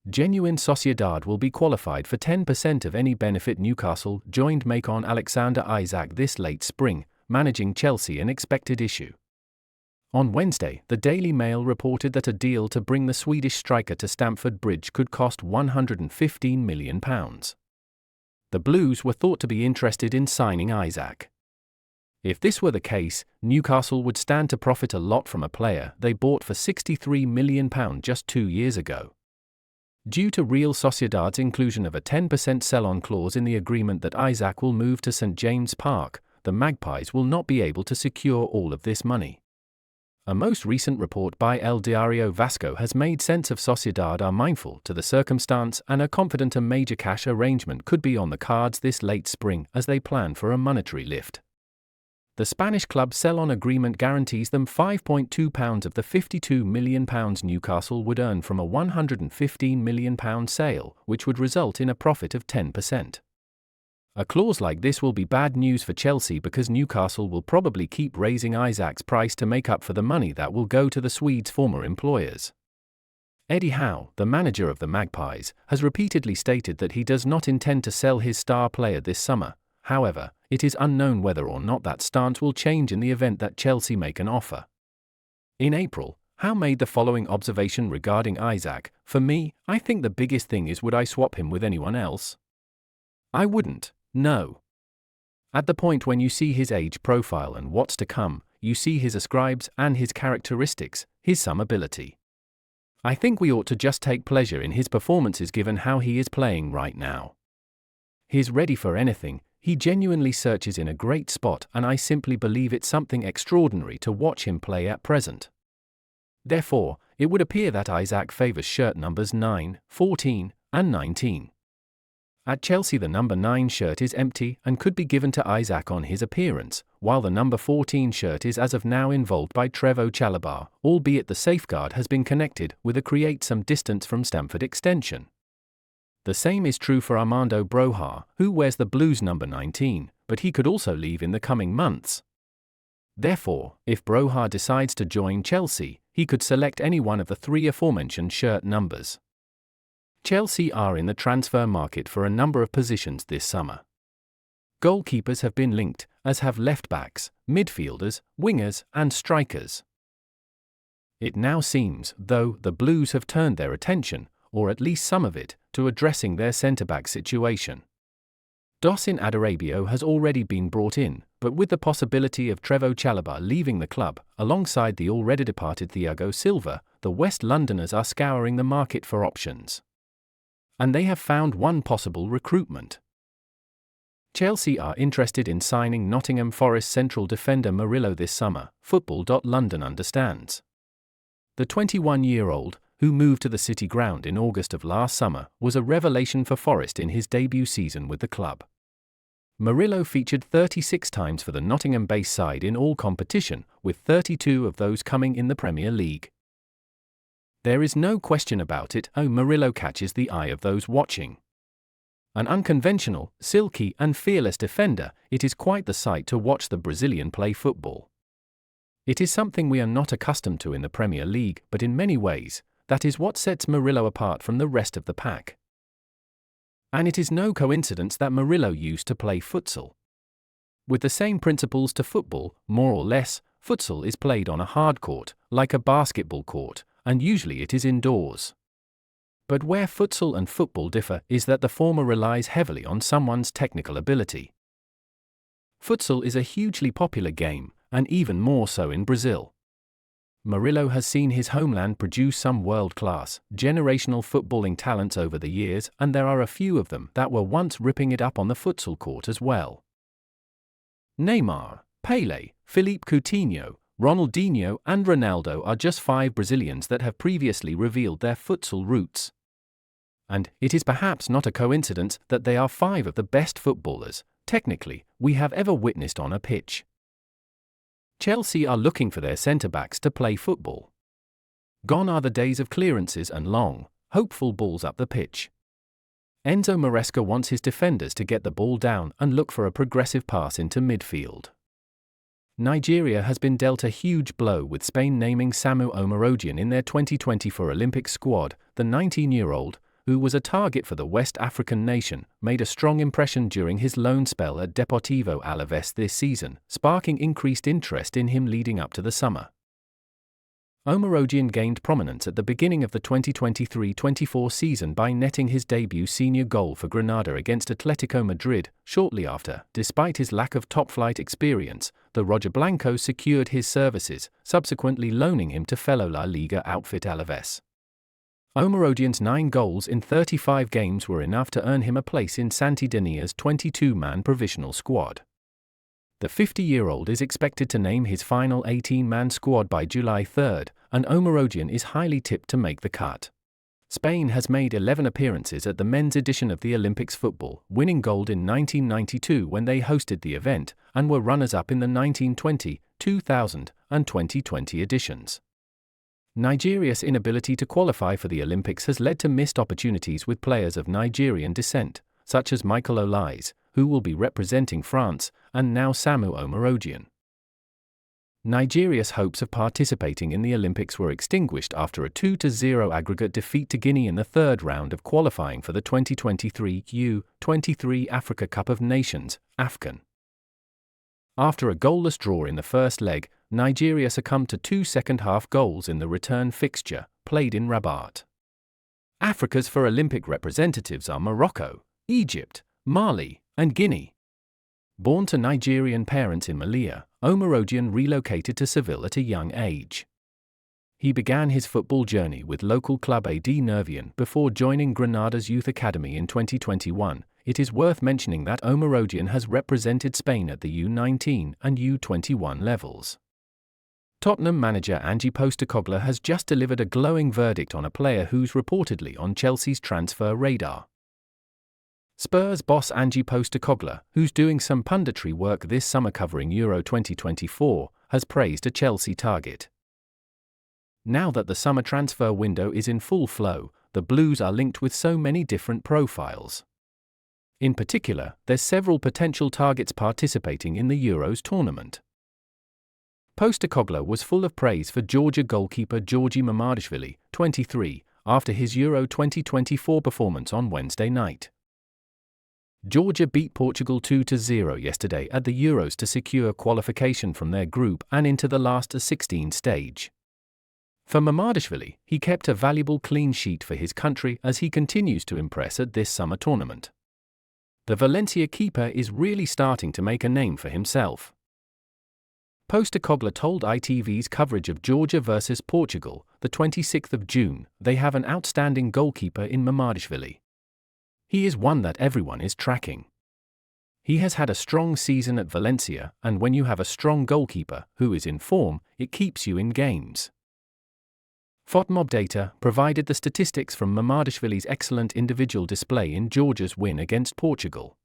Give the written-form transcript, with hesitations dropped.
Genuine Sociedad will be qualified for 10% of any benefit. Newcastle joined Macon Alexander Isak this late spring, managing Chelsea an expected issue. On Wednesday, the Daily Mail reported that a deal to bring the Swedish striker to Stamford Bridge could cost £115 million. The Blues were thought to be interested in signing Isak. If this were the case, Newcastle would stand to profit a lot from a player they bought for £63 million just 2 years ago. Due to Real Sociedad's inclusion of a 10% sell-on clause in the agreement that Isak will move to St James Park, the Magpies will not be able to secure all of this money. A most recent report by El Diario Vasco has made sense of Sociedad are mindful to the circumstance and are confident a major cash arrangement could be on the cards this late spring as they plan for a monetary lift. The Spanish club sell-on agreement guarantees them £5.2 of the £52 million Newcastle would earn from a £115 million sale, which would result in a profit of 10%. A clause like this will be bad news for Chelsea because Newcastle will probably keep raising Isak's price to make up for the money that will go to the Swedes' former employers. Eddie Howe, the manager of the Magpies, has repeatedly stated that he does not intend to sell his star player this summer. However, it is unknown whether or not that stance will change in the event that Chelsea make an offer. In April, Howe made the following observation regarding Isak: "For me, I think the biggest thing is would I swap him with anyone else? I wouldn't, no. At the point when you see his age profile and what's to come, you see his ascribes and his characteristics, his some ability. I think we ought to just take pleasure in his performances given how he is playing right now. He's ready for anything. He genuinely searches in a great spot and I simply believe it's something extraordinary to watch him play at present." Therefore, it would appear that Isak favours shirt numbers 9, 14, and 19. At Chelsea the number 9 shirt is empty and could be given to Isak on his appearance, while the number 14 shirt is as of now involved by Trevoh Chalobah, albeit the safeguard has been connected with a create some distance from Stamford extension. The same is true for Armando Broja, who wears the Blues number 19, but he could also leave in the coming months. Therefore, if Broja decides to join Chelsea, he could select any one of the 3 aforementioned shirt numbers. Chelsea are in the transfer market for a number of positions this summer. Goalkeepers have been linked, as have left-backs, midfielders, wingers, and strikers. It now seems, though, the Blues have turned their attention, or at least some of it, to addressing their centre-back situation. Dosin Adarabio has already been brought in, but with the possibility of Trevoh Chalobah leaving the club, alongside the already departed Thiago Silva, the West Londoners are scouring the market for options. And they have found one possible recruitment. Chelsea are interested in signing Nottingham Forest central defender Millo this summer, Footall.London understands. The 21-year-old, who moved to the City Ground in August of last summer, was a revelation for Forest in his debut season with the club. Millo featured 36 times for the Nottingham-based side in all competition, with 32 of those coming in the Premier League. There is no question about it, Millo catches the eye of those watching. An unconventional, silky and fearless defender, it is quite the sight to watch the Brazilian play football. It is something we are not accustomed to in the Premier League, but in many ways, that is what sets Millo apart from the rest of the pack. And it is no coincidence that Millo used to play futsal. With the same principles to football, more or less, futsal is played on a hard court, like a basketball court, and usually it is indoors. But where futsal and football differ is that the former relies heavily on someone's technical ability. Futsal is a hugely popular game, and even more so in Brazil. Millo has seen his homeland produce some world-class, generational footballing talents over the years, and there are a few of them that were once ripping it up on the futsal court as well. Neymar, Pelé, Philippe Coutinho, Ronaldinho and Ronaldo are just 5 Brazilians that have previously revealed their futsal roots. And it is perhaps not a coincidence that they are 5 of the best footballers, technically, we have ever witnessed on a pitch. Chelsea are looking for their centre-backs to play football. Gone are the days of clearances and long, hopeful balls up the pitch. Enzo Maresca wants his defenders to get the ball down and look for a progressive pass into midfield. Nigeria has been dealt a huge blow with Spain naming Samu Omorodion in their 2024 Olympic squad, the 19-year-old, who was a target for the West African nation, made a strong impression during his loan spell at Deportivo Alavés this season, sparking increased interest in him leading up to the summer. Omarodian gained prominence at the beginning of the 2023-24 season by netting his debut senior goal for Granada against Atletico Madrid. Shortly after, despite his lack of top-flight experience, the Rojiblancos secured his services, subsequently loaning him to fellow La Liga outfit Alavés. Omarodian's 9 goals in 35 games were enough to earn him a place in Santidenia's 22-man provisional squad. The 50-year-old is expected to name his final 18-man squad by July 3, and Omarodian is highly tipped to make the cut. Spain has made 11 appearances at the men's edition of the Olympics football, winning gold in 1992 when they hosted the event, and were runners-up in the 1920, 2000, and 2020 editions. Nigeria's inability to qualify for the Olympics has led to missed opportunities with players of Nigerian descent, such as Michael Olise, who will be representing France, and now Samu Omarodian. Nigeria's hopes of participating in the Olympics were extinguished after a 2-0 aggregate defeat to Guinea in the third round of qualifying for the 2023 U23 Africa Cup of Nations, AFCON. After a goalless draw in the first leg, Nigeria succumbed to 2 second-half goals in the return fixture, played in Rabat. Africa's four Olympic representatives are Morocco, Egypt, Mali, and Guinea. Born to Nigerian parents in Millo, Omarodian relocated to Seville at a young age. He began his football journey with local club AD Nervión before joining Granada's youth academy in 2021. It is worth mentioning that Omarodian has represented Spain at the U19 and U21 levels. Tottenham manager Ange Postecoglou has just delivered a glowing verdict on a player who's reportedly on Chelsea's transfer radar. Spurs boss Ange Postecoglou, who's doing some punditry work this summer covering Euro 2024, has praised a Chelsea target. Now that the summer transfer window is in full flow, the Blues are linked with so many different profiles. In particular, there's several potential targets participating in the Euros tournament. Postecoglou was full of praise for Georgia goalkeeper Georgi Mamardashvili, 23, after his Euro 2024 performance on Wednesday night. Georgia beat Portugal 2-0 yesterday at the Euros to secure qualification from their group and into the last 16 stage. For Mamardashvili, he kept a valuable clean sheet for his country as he continues to impress at this summer tournament. The Valencia keeper is really starting to make a name for himself. Postecoglou told ITV's coverage of Georgia versus Portugal, the 26th of June, they have an outstanding goalkeeper in Mamardashvili. He is one that everyone is tracking. He has had a strong season at Valencia, and when you have a strong goalkeeper who is in form, it keeps you in games. FotMob data provided the statistics from Mamardashvili's excellent individual display in Georgia's win against Portugal.